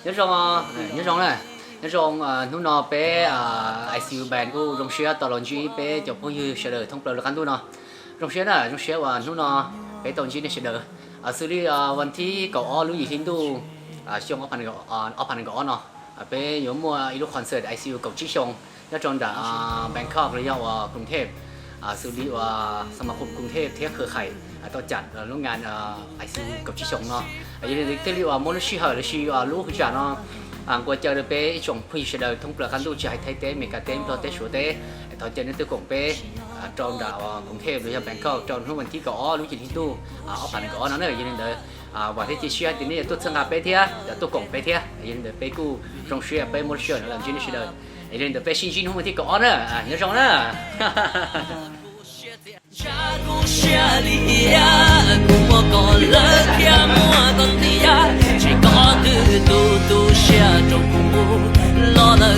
nhớ rong nhớ rong này nhớ rong nó nó bé ICU band của rong xia tao lần chỉ bé cho bao nhiêu sẽ được thông báo được ăn tu nó rong xia này rong xia và nó bé tao chỉ để sẽ được xử lýวันที่ก่อรู้อยู่ที่ดูช่วงอพันก่อเนาะไปอยู่มัวอีลูกคอนเสิร์ต ICU กับชิชงแล้วจนด่าแบงคอกระยะว่ากรุงเทพxử lýว่าสมาคมกรุงเทพเที่ยเครือข่ายต่อจัดโรงงาน ICU กับชิชงเนาะอย่างนี้ที่เรียกว่าโมเลกุลหรือชีลูกขึ้นจากเนาะกว่าจะได้ไปช่วงพี่เสด็จ通ปลาคันดูจะให้ไทยเต้เมกาเต้ตัวเต้ชัวเต้ตอนเจนตัวกงไปจอนด่ากรุงเทพหรือแบงคอกจอนทุกวันที่ก่อรู้จิตที่ตู้เอาผ่านก่อนั่นเลยอย่างนี้เลยว่าที่จะเชื่อทีนี้ตัวสังกัดไปเที่ยตัวกงไปเที่ยอย่างนี้ไปกูตรงเชื่อไปโมเลกุลหลังจีนเสด็จอย่างนี้ไปชินทุกวันที่ก่อเนอะอย่างนี้จงเนอะchaกูเสียลียากูว่าก็เลิกแค่มัวตอนที่ยาใช่ก็ดูเสียจงกูรอเลย